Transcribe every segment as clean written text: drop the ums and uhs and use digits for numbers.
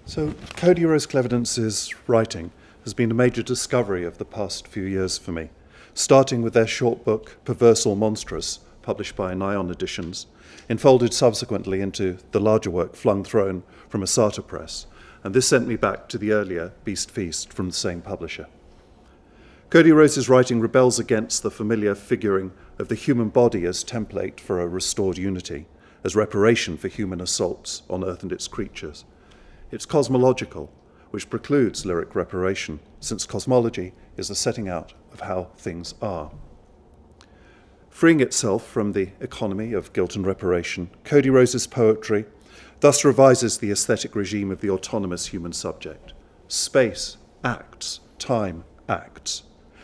So Cody-Rose Clevidence's writing has been a major discovery of the past few years for me, starting with their short book, Perverse or Monstrous, published by Nyon Editions, enfolded subsequently into the larger work, Flung Thrown, from Asata Press, and this sent me back to the earlier Beast Feast from the same publisher. Cody-Rose's writing rebels against the familiar figuring of the human body as template for a restored unity, as reparation for human assaults on Earth and its creatures. It's cosmological, which precludes lyric reparation, since cosmology is the setting out of how things are. Freeing itself from the economy of guilt and reparation, Cody-Rose's poetry thus revises the aesthetic regime of the autonomous human subject. Space acts, time acts,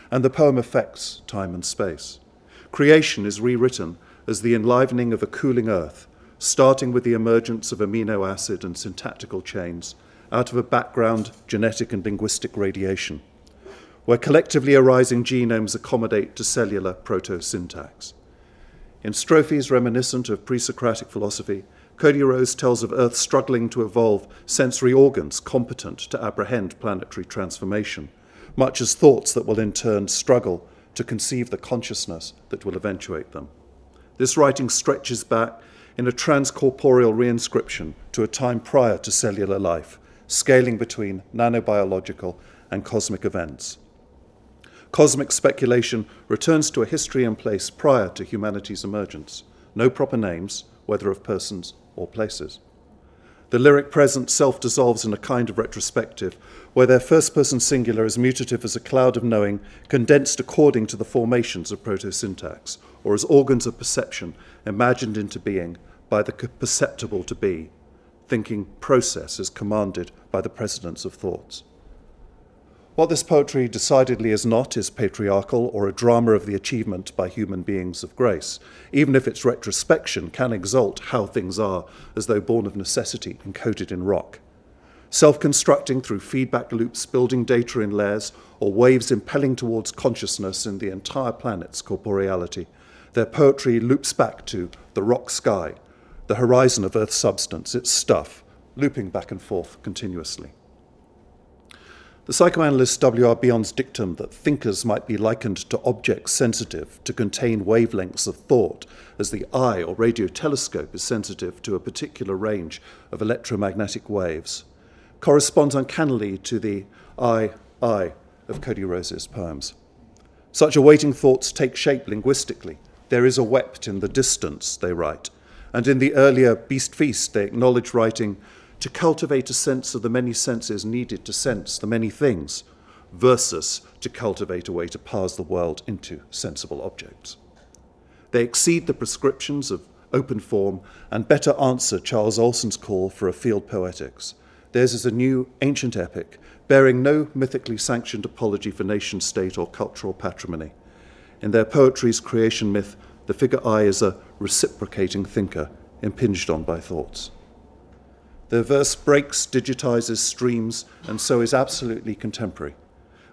and the poem affects time and space. Creation is rewritten as the enlivening of a cooling earth, starting with the emergence of amino acid and syntactical chains out of a background genetic and linguistic radiation, where collectively arising genomes accommodate to cellular proto-syntax. In strophes reminiscent of pre-Socratic philosophy, Cody-Rose tells of Earth struggling to evolve sensory organs competent to apprehend planetary transformation, much as thoughts that will in turn struggle to conceive the consciousness that will eventuate them. This writing stretches back in a transcorporeal reinscription to a time prior to cellular life, scaling between nanobiological and cosmic events. Cosmic speculation returns to a history in place prior to humanity's emergence, no proper names, whether of persons or places. The lyric present self-dissolves in a kind of retrospective, where their first-person singular is mutative as a cloud of knowing condensed according to the formations of proto-syntax, or as organs of perception imagined into being by the perceptible to be, thinking process is commanded by the precedence of thoughts. What this poetry decidedly is not is patriarchal or a drama of the achievement by human beings of grace, even if its retrospection can exalt how things are as though born of necessity encoded in rock. Self-constructing through feedback loops, building data in layers, or waves impelling towards consciousness in the entire planet's corporeality, their poetry loops back to the rock sky, the horizon of Earth's substance, its stuff, looping back and forth continuously. The psychoanalyst W.R. Bion's dictum that thinkers might be likened to objects sensitive to contain wavelengths of thought, as the eye or radio telescope is sensitive to a particular range of electromagnetic waves, corresponds uncannily to the I of Cody-Rose's poems. Such awaiting thoughts take shape linguistically. There is a wept in the distance, they write, and in the earlier Beast Feast they acknowledge writing to cultivate a sense of the many senses needed to sense the many things, versus to cultivate a way to parse the world into sensible objects. They exceed the prescriptions of open form and better answer Charles Olson's call for a field poetics. Theirs is a new, ancient epic, bearing no mythically sanctioned apology for nation-state or cultural patrimony. In their poetry's creation myth, the figure I is a reciprocating thinker, impinged on by thoughts. Their verse breaks, digitizes, streams, and so is absolutely contemporary.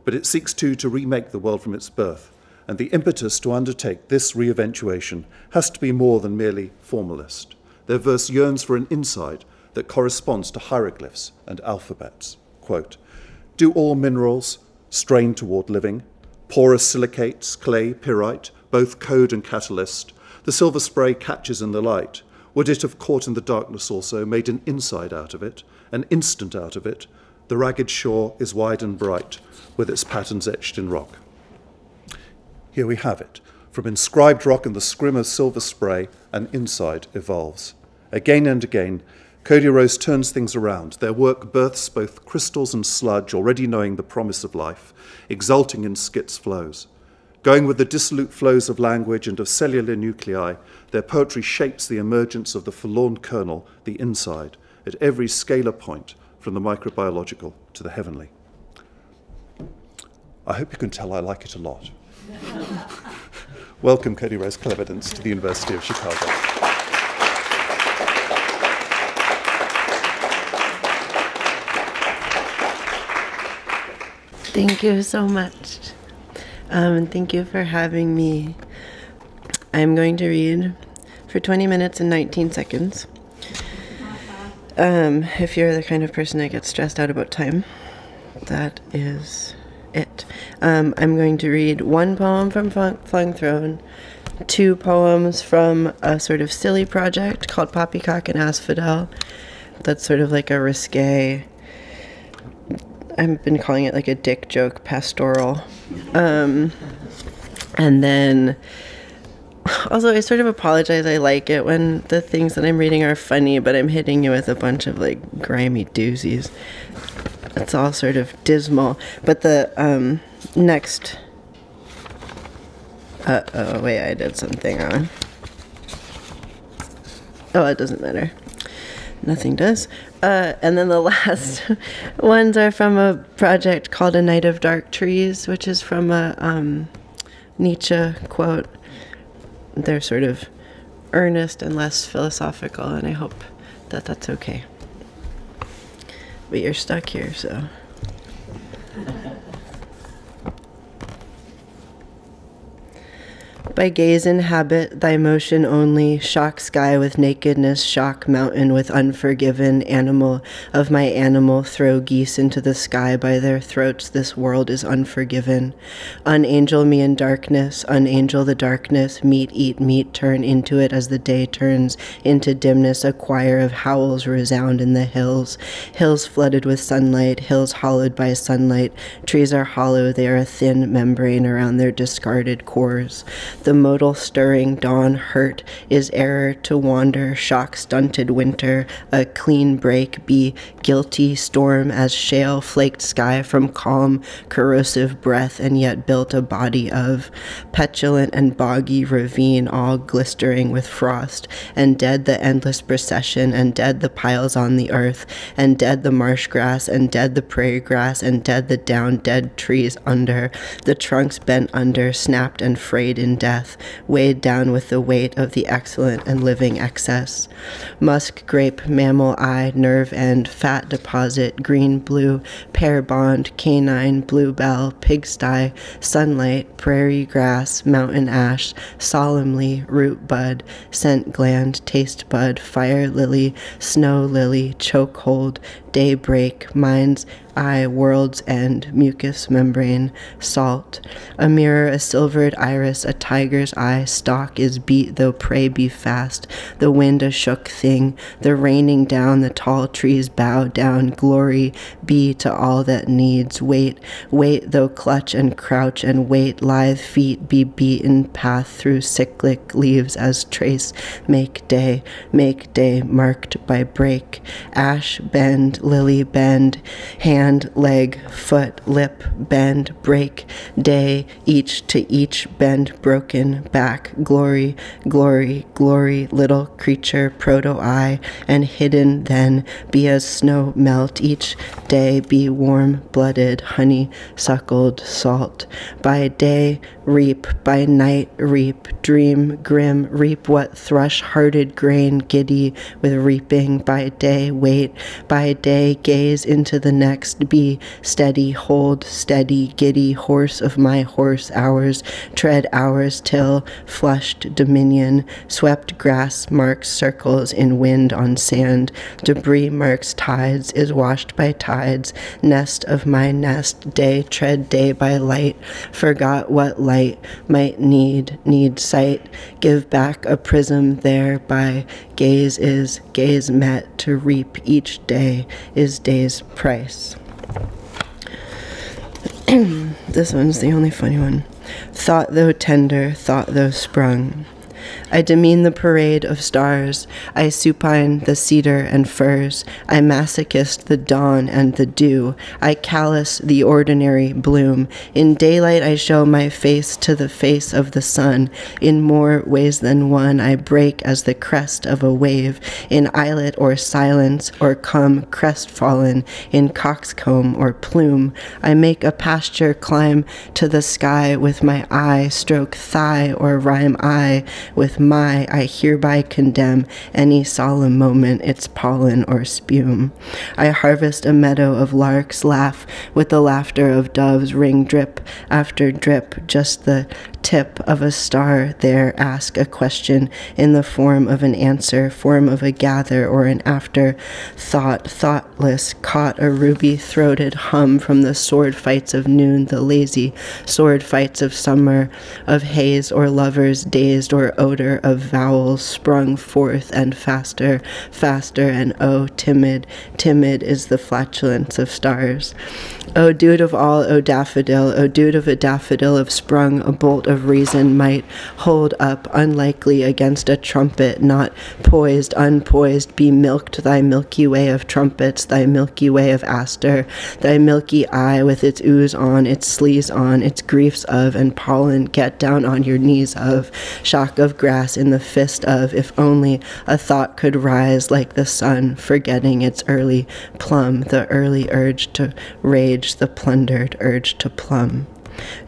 But it seeks too to remake the world from its birth, and the impetus to undertake this re-eventuation has to be more than merely formalist. Their verse yearns for an insight that corresponds to hieroglyphs and alphabets. Quote, "Do all minerals strain toward living? Porous silicates, clay, pyrite, both code and catalyst. The silver spray catches in the light. Would it have caught in the darkness also, made an inside out of it, an instant out of it? The ragged shore is wide and bright, with its patterns etched in rock." Here we have it. From inscribed rock and the scrim of silver spray, an inside evolves. Again and again, Cody-Rose turns things around. Their work births both crystals and sludge, already knowing the promise of life, exulting in Skit's flows. Going with the dissolute flows of language and of cellular nuclei, their poetry shapes the emergence of the forlorn kernel, the inside, at every scalar point, from the microbiological to the heavenly. I hope you can tell I like it a lot. Welcome, Cody-Rose Clevidence, to the University of Chicago. Thank you so much. And thank you for having me. I'm going to read for 20 minutes and 19 seconds. If you're the kind of person that gets stressed out about time, that is it. I'm going to read one poem from Flung Throne, two poems from a sort of silly project called Poppycock and Asphodel. That's sort of like a risque, I've been calling it like a dick joke pastoral. And then also I sort of apologize. I like it when the things that I'm reading are funny, but I'm hitting you with a bunch of like grimy doozies. It's all sort of dismal. But the next wait, I did something wrong. Oh, it doesn't matter. Nothing does. And then the last ones are from a project called A Night of Dark Trees, which is from a Nietzsche quote. They're sort of earnest and less philosophical, and I hope that that's okay. But you're stuck here, so... By gaze and habit, thy motion only, shock sky with nakedness, shock mountain with unforgiven, animal of my animal, throw geese into the sky by their throats, this world is unforgiven. Unangel me in darkness, unangel the darkness, meat, eat meat, turn into it as the day turns into dimness, a choir of howls resound in the hills, hills flooded with sunlight, hills hollowed by sunlight, trees are hollow, they are a thin membrane around their discarded cores. The modal stirring dawn hurt is error to wander, shock stunted winter, a clean break be guilty storm as shale flaked sky from calm corrosive breath and yet built a body of petulant and boggy ravine all glistering with frost, and dead the endless procession, and dead the piles on the earth, and dead the marsh grass, and dead the prairie grass, and dead the down dead trees under, the trunks bent under, snapped and frayed in death, weighed down with the weight of the excellent and living excess. Musk, grape, mammal eye, nerve end, fat deposit, green, blue, pear bond, canine, bluebell, pigsty, sunlight, prairie grass, mountain ash, solemnly, root bud, scent gland, taste bud, fire lily, snow lily, chokehold, daybreak, mind's eye, world's end, mucous membrane, salt, a mirror, a silvered iris, a tiger's eye, stalk is beat though prey be fast, the wind a shook thing, the raining down, the tall trees bow down, glory be to all that needs, wait, wait though clutch and crouch and wait, lithe feet be beaten path through cyclic leaves as trace, make day marked by break, ash bend, lily bend, hand, leg, foot, lip, bend, break, day, each to each bend, broken, back, glory, glory, glory, little creature, proto-eye, and hidden then, be as snow melt, each day be warm-blooded, honey-suckled salt. By day, reap, by night, reap, dream, grim, reap what thrush-hearted grain, giddy with reaping, by day, wait, by day, gaze into the next, be steady, hold steady, giddy, horse of my horse, hours, tread hours till flushed dominion, swept grass marks circles in wind on sand, debris marks tides, is washed by tides, nest of my nest, day, tread day by light, forgot what light might need sight, give back a prism there by gaze is gaze met to reap each day is day's price. This one's the only funny one. Thought though tender, thought though sprung. I demean the parade of stars, I supine the cedar and firs, I masochist the dawn and the dew, I callous the ordinary bloom. In daylight I show my face to the face of the sun, in more ways than one I break as the crest of a wave, in islet or silence, or come crestfallen, in coxcomb or plume. I make a pasture climb to the sky with my eye, stroke thigh or rhyme eye with my, I hereby condemn any solemn moment, its pollen or spume. I harvest a meadow of larks, laugh with the laughter of doves, ring drip after drip, just the tip of a star there ask a question in the form of an answer, form of a gather or an after thought, thoughtless, caught a ruby-throated hum from the sword fights of noon, the lazy sword fights of summer, of haze or lovers dazed or odor of vowels sprung forth and faster, faster, and oh, timid, timid is the flatulence of stars. O dude of all, O daffodil, O dude of a daffodil of sprung, a bolt of reason might hold up unlikely against a trumpet, not poised, unpoised, be milked thy milky way of trumpets, thy milky way of aster, thy milky eye with its ooze on, its sleaze on, its griefs of, and pollen, get down on your knees of, shock of grass in the fist of, if only a thought could rise like the sun, forgetting its early plum, the early urge to rage, the plundered urge to plumb.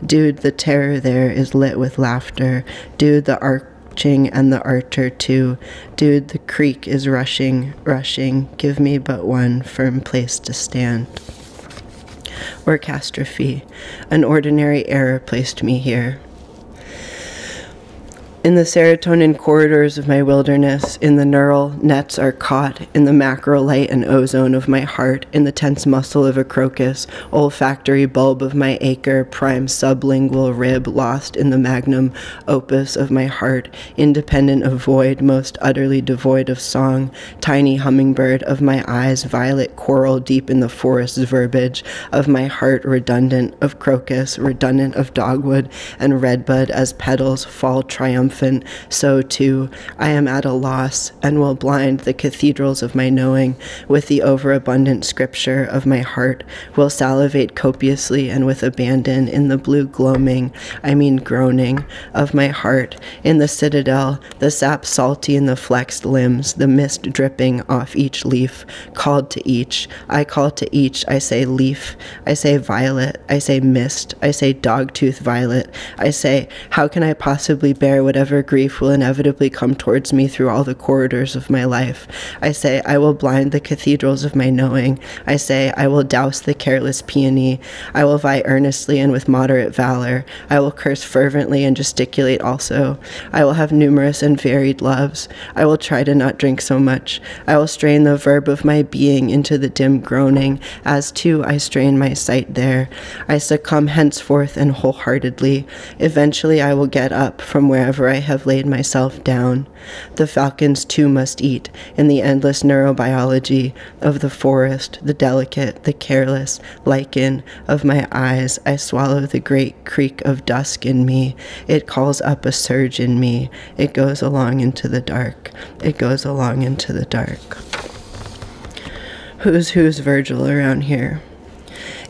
Dude, the terror there is lit with laughter. Dude, the arching and the archer too. Dude, the creek is rushing, rushing. Give me but one firm place to stand. Orchestrophe. An ordinary error placed me here. In the serotonin corridors of my wilderness, in the neural nets are caught, in the macrolite and ozone of my heart, in the tense muscle of a crocus, olfactory bulb of my acre, prime sublingual rib lost in the magnum opus of my heart, independent of void, most utterly devoid of song, tiny hummingbird of my eyes, violet coral deep in the forest's verbiage of my heart, redundant of crocus, redundant of dogwood, and redbud as petals fall triumphant. So too, I am at a loss, and will blind the cathedrals of my knowing with the overabundant scripture of my heart, will salivate copiously and with abandon in the blue gloaming, groaning, of my heart, in the citadel, the sap salty in the flexed limbs, the mist dripping off each leaf, called to each, I call to each, I say leaf, I say violet, I say mist, I say dogtooth violet, I say, how can I possibly bear whatever grief will inevitably come towards me through all the corridors of my life. I say, I will blind the cathedrals of my knowing. I say, I will douse the careless peony. I will vie earnestly and with moderate valor. I will curse fervently and gesticulate also. I will have numerous and varied loves. I will try to not drink so much. I will strain the verb of my being into the dim groaning, as too I strain my sight there. I succumb henceforth and wholeheartedly. Eventually I will get up from wherever I have laid myself down. The falcons too must eat in the endless neurobiology of the forest, the delicate, the careless lichen of my eyes. I swallow the great creak of dusk in me. It calls up a surge in me. It goes along into the dark. It goes along into the dark. Who's Virgil around here?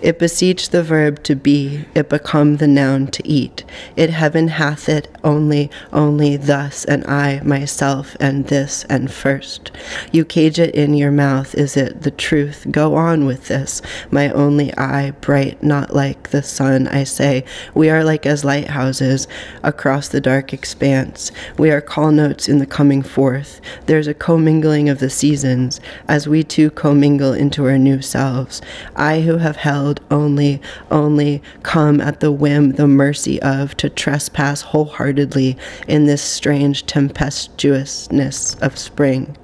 It beseech the verb to be, it become the noun to eat. It heaven hath it only thus, and I, myself, and this, and first. You cage it in your mouth, is it the truth? Go on with this, my only eye, bright, not like the sun, I say. We are like as lighthouses across the dark expanse. We are call notes in the coming forth. There's a commingling of the seasons, as we too commingle into our new selves. I who have held only come at the whim, the mercy of, to trespass wholeheartedly in this strange tempestuousness of spring.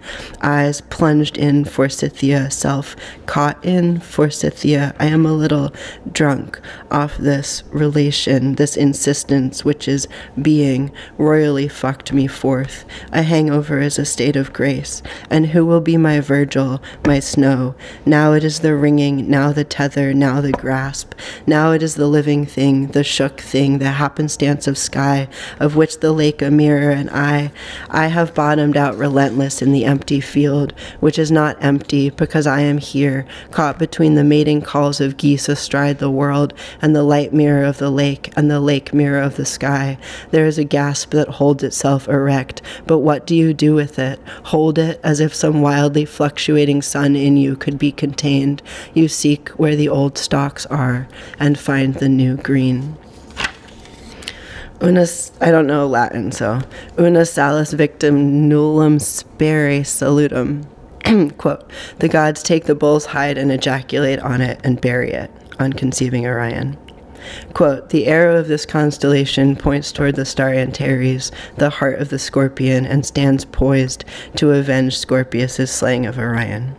Eyes plunged in forsythia, self caught in forsythia. I am a little drunk off this relation, this insistence which is being, royally fucked me forth. A hangover is a state of grace. And who will be my Virgil, my snow? Now it is the ringing, now the tether, now the grasp. Now it is the living thing, the shook thing, the happenstance of sky, of which the lake a mirror, and I have bottomed out relentless in the empty field, which is not empty, because I am here, caught between the mating calls of geese astride the world, and the light mirror of the lake, and the lake mirror of the sky. There is a gasp that holds itself erect, but what do you do with it? Hold it as if some wildly fluctuating sun in you could be contained. You seek where the old stalks are, and find the new green. I don't know Latin, so una salus victim nullum spere salutum. Quote, the gods take the bull's hide and ejaculate on it and bury it, on conceiving Orion. Quote, the arrow of this constellation points toward the star Antares, the heart of the scorpion, and stands poised to avenge Scorpius' slaying of Orion.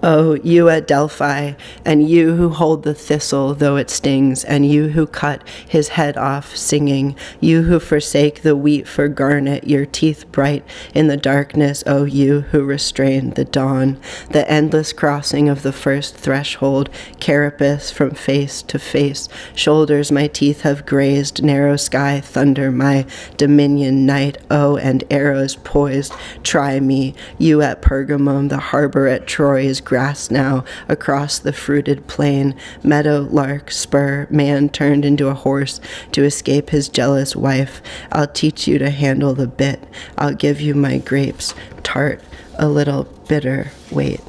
Oh, you at Delphi, and you who hold the thistle though it stings, and you who cut his head off singing, you who forsake the wheat for garnet, your teeth bright in the darkness, oh, you who restrain the dawn, the endless crossing of the first threshold, carapace from face to face, shoulders my teeth have grazed, narrow sky, thunder, my dominion, night, oh, and arrows poised, try me, you at Pergamum, the harbor at Troy is grass now across the fruited plain, meadow, lark, spur, man turned into a horse to escape his jealous wife. I'll teach you to handle the bit. I'll give you my grapes, tart, a little bitter, wait.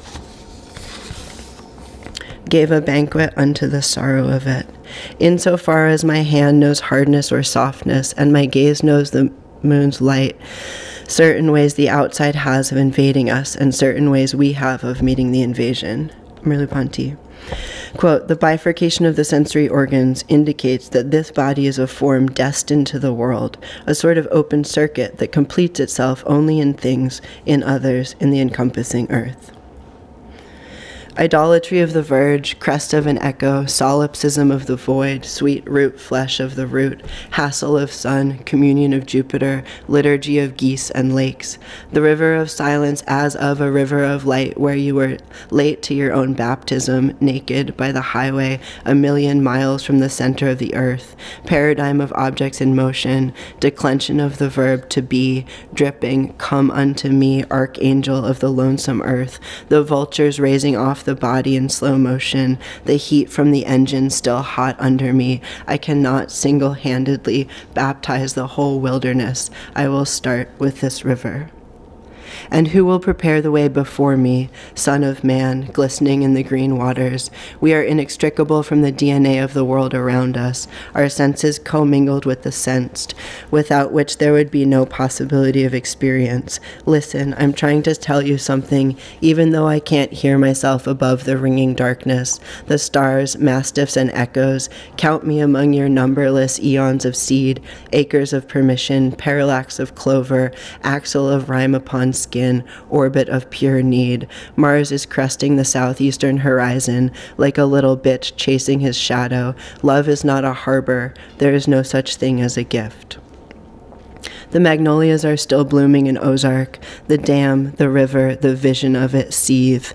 Gave a banquet unto the sorrow of it. Insofar as my hand knows hardness or softness, and my gaze knows the moon's light, certain ways the outside has of invading us, and certain ways we have of meeting the invasion. Merleau-Ponty. Quote, the bifurcation of the sensory organs indicates that this body is a form destined to the world, a sort of open circuit that completes itself only in things, in others, in the encompassing earth. Idolatry of the verge, crest of an echo, solipsism of the void, sweet root flesh of the root, hassle of sun, communion of Jupiter, liturgy of geese and lakes, the river of silence as of a river of light where you were late to your own baptism, naked by the highway 1,000,000 miles from the center of the earth, paradigm of objects in motion, declension of the verb to be, dripping, come unto me, archangel of the lonesome earth, the vultures raising off the body in slow motion, the heat from the engine still hot under me. I cannot single-handedly baptize the whole wilderness. I will start with this river. And who will prepare the way before me, Son of Man, glistening in the green waters? We are inextricable from the DNA of the world around us, our senses commingled with the sensed, without which there would be no possibility of experience. Listen, I'm trying to tell you something, even though I can't hear myself above the ringing darkness. The stars, mastiffs, and echoes, count me among your numberless eons of seed, acres of permission, parallax of clover, axle of rhyme upon skin, orbit of pure need. Mars is cresting the southeastern horizon like a little bitch chasing his shadow. Love is not a harbor. There is no such thing as a gift. The magnolias are still blooming in Ozark. The dam, the river, the vision of it seethe.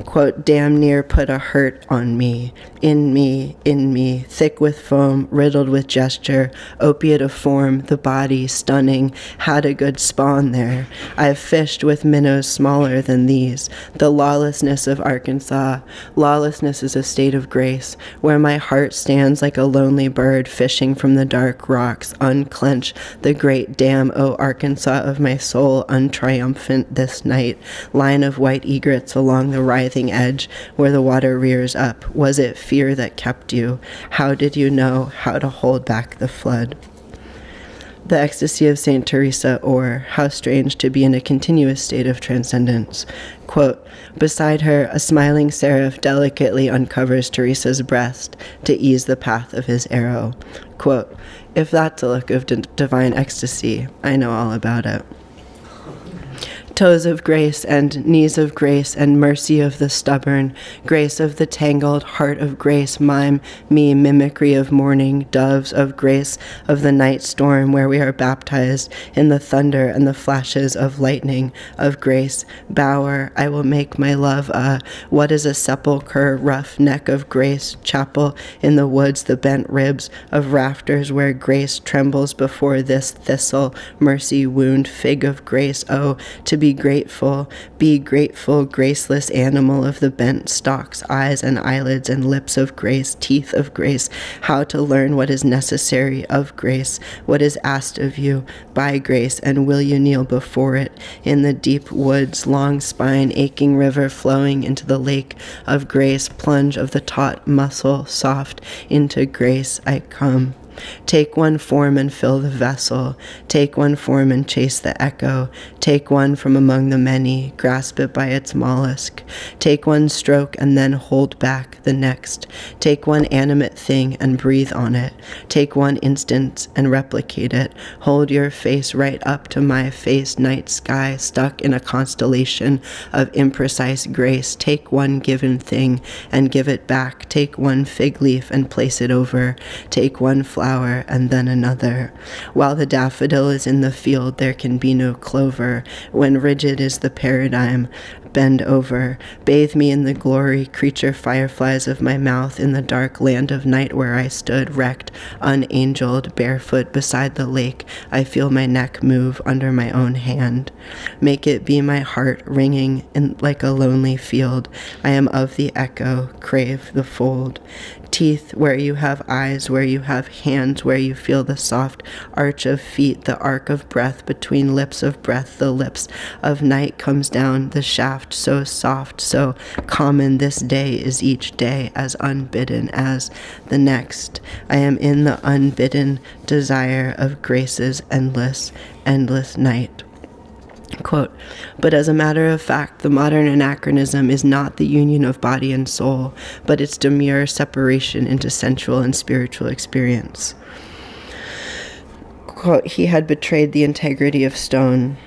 Quote, damn near put a hurt on me, in me, thick with foam, riddled with gesture, opiate of form, the body, stunning, had a good spawn there. I've fished with minnows smaller than these. The lawlessness of Arkansas. Lawlessness is a state of grace, where my heart stands like a lonely bird fishing from the dark rocks. Unclench the great dam, O Arkansas of my soul, untriumphant this night. Line of white egrets along the writhing edge where the water rears up. Was it fear that kept you? How did you know how to hold back the flood? The ecstasy of Saint Teresa, or how strange to be in a continuous state of transcendence. Quote, beside her, a smiling seraph delicately uncovers Teresa's breast to ease the path of his arrow. Quote, if that's a look of divine ecstasy, I know all about it. Toes of grace and knees of grace and mercy of the stubborn, grace of the tangled, heart of grace, mime me mimicry of morning, doves of grace of the night storm where we are baptized in the thunder and the flashes of lightning of grace. Bower, I will make my love what is a sepulchre, rough neck of grace, chapel in the woods, the bent ribs of rafters where grace trembles before this thistle, mercy wound, fig of grace, oh, to be grateful, graceless animal of the bent stalks, eyes and eyelids and lips of grace, teeth of grace, how to learn what is necessary of grace, what is asked of you by grace, and will you kneel before it in the deep woods, long spine, aching river flowing into the lake of grace, plunge of the taut muscle, soft into grace I come. Take one form and fill the vessel. Take one form and chase the echo. Take one from among the many, grasp it by its mollusk. Take one stroke and then hold back the next. Take one animate thing and breathe on it. Take one instance and replicate it. Hold your face right up to my face, night sky, stuck in a constellation of imprecise grace. Take one given thing and give it back. Take one fig leaf and place it over. Take one flower and then another. While the daffodil is in the field, there can be no clover. When rigid is the paradigm, bend over. Bathe me in the glory, creature fireflies of my mouth, in the dark land of night where I stood, wrecked, unangeled, barefoot beside the lake. I feel my neck move under my own hand. Make it be my heart ringing in like a lonely field. I am of the echo, crave the fold. Teeth where you have eyes, where you have hands, where you feel the soft arch of feet, the arc of breath between lips of breath, the lips of night comes down, the shaft so soft, so common. This day is each day as unbidden as the next. I am in the unbidden desire of grace's endless, endless night. Quote, but as a matter of fact, the modern anachronism is not the union of body and soul, but its demure separation into sensual and spiritual experience. Quote, he had betrayed the integrity of stone.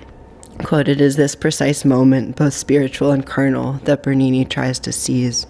Quote, it is this precise moment, both spiritual and carnal, that Bernini tries to seize.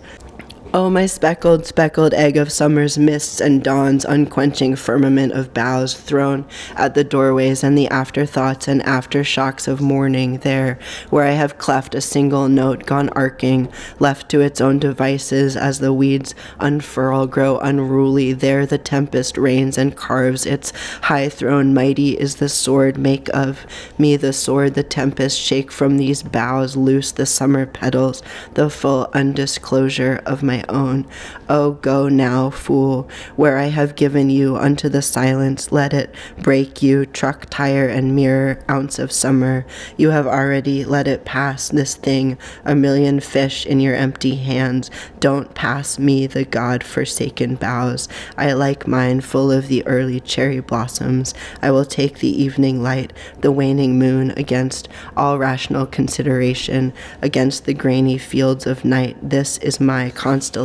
Oh, my speckled, speckled egg of summer's mists and dawn's unquenching firmament of boughs thrown at the doorways and the afterthoughts and aftershocks of morning, there, where I have cleft a single note, gone arcing, left to its own devices as the weeds unfurl, grow unruly, there the tempest reigns and carves its high throne. Mighty is the sword, make of me the sword, the tempest, shake from these boughs, loose the summer petals, the full undisclosure of my own. Oh, go now, fool, where I have given you unto the silence, let it break you, truck, tire, and mirror, ounce of summer. You have already let it pass, this thing, a million fish in your empty hands. Don't pass me the God-forsaken boughs. I like mine full of the early cherry blossoms. I will take the evening light, the waning moon, against all rational consideration, against the grainy fields of night. This is my constellation,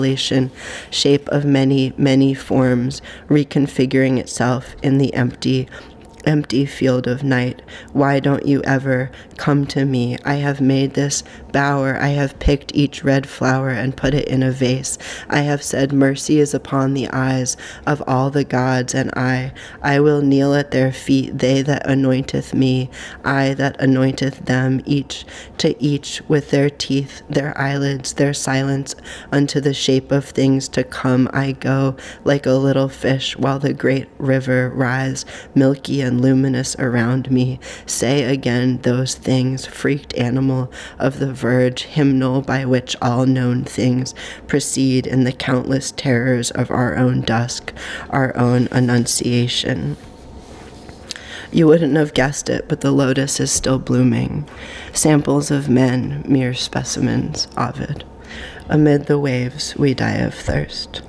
shape of many, many forms, reconfiguring itself in the empty field of night. Why don't you ever come to me? I have made this bower. I have picked each red flower and put it in a vase. I have said, mercy is upon the eyes of all the gods, and I will kneel at their feet, they that anointeth me, I that anointeth them, each to each with their teeth, their eyelids, their silence, unto the shape of things to come. I go like a little fish while the great river rise, milky and luminous around me. Say again those things, freaked animal of the verge, hymnal by which all known things proceed in the countless terrors of our own dusk, our own annunciation. You wouldn't have guessed it, but the lotus is still blooming. Samples of men, mere specimens, Ovid. Amid the waves we die of thirst.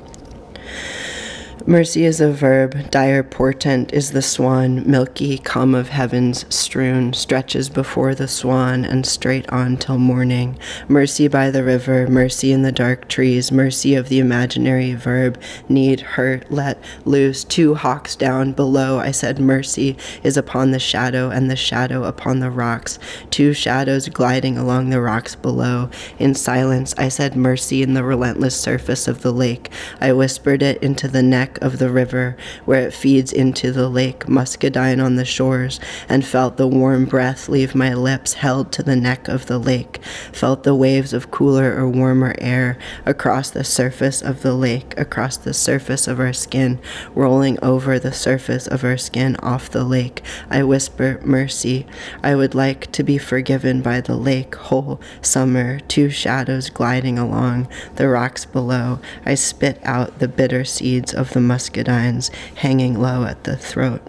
Mercy is a verb, dire portent is the swan, milky calm of heavens strewn, stretches before the swan and straight on till morning. Mercy by the river, mercy in the dark trees, mercy of the imaginary verb, need, hurt, let loose, two hawks down below. I said mercy is upon the shadow and the shadow upon the rocks, two shadows gliding along the rocks below. In silence, I said mercy in the relentless surface of the lake. I whispered it into the neck of the river where it feeds into the lake, muscadine on the shores, and felt the warm breath leave my lips, held to the neck of the lake, felt the waves of cooler or warmer air across the surface of the lake, across the surface of our skin, rolling over the surface of our skin off the lake. I whisper mercy. I would like to be forgiven by the lake, whole summer, two shadows gliding along the rocks below. I spit out the bitter seeds of the muscadines hanging low at the throat.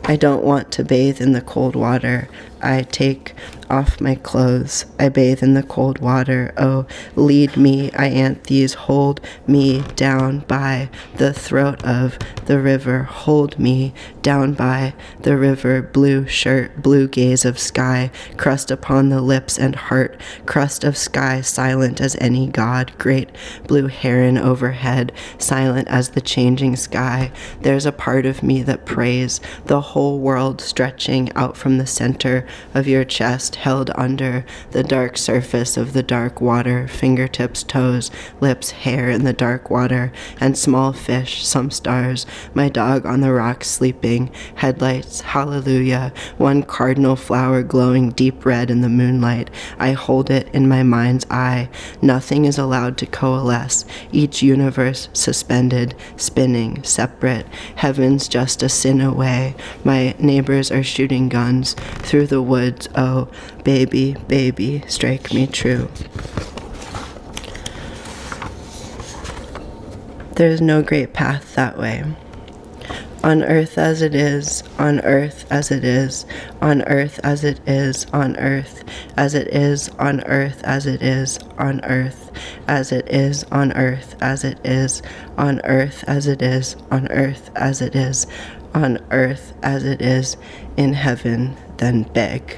I don't want to bathe in the cold water, I take off my clothes. I bathe in the cold water. Oh, lead me, Ianthes, hold me down by the throat of the river. Hold me down by the river. Blue shirt, blue gaze of sky, crust upon the lips and heart, crust of sky, silent as any god. Great blue heron overhead, silent as the changing sky. There's a part of me that prays, the whole world stretching out from the center of your chest, held under the dark surface of the dark water, fingertips, toes, lips, hair in the dark water, and small fish, some stars, my dog on the rocks sleeping, headlights, hallelujah, one cardinal flower glowing deep red in the moonlight. I hold it in my mind's eye. Nothing is allowed to coalesce, each universe suspended, spinning, separate, heaven's just a sin away. My neighbors are shooting guns through the woods. Oh, baby, baby, strike me true. There's no great path that way. On earth as it is, on earth as it is, on earth as it is, on earth as it is, on earth as it is, on earth as it is, on earth as it is, on earth as it is, on earth as it is, on earth as it is, in heaven, then beg.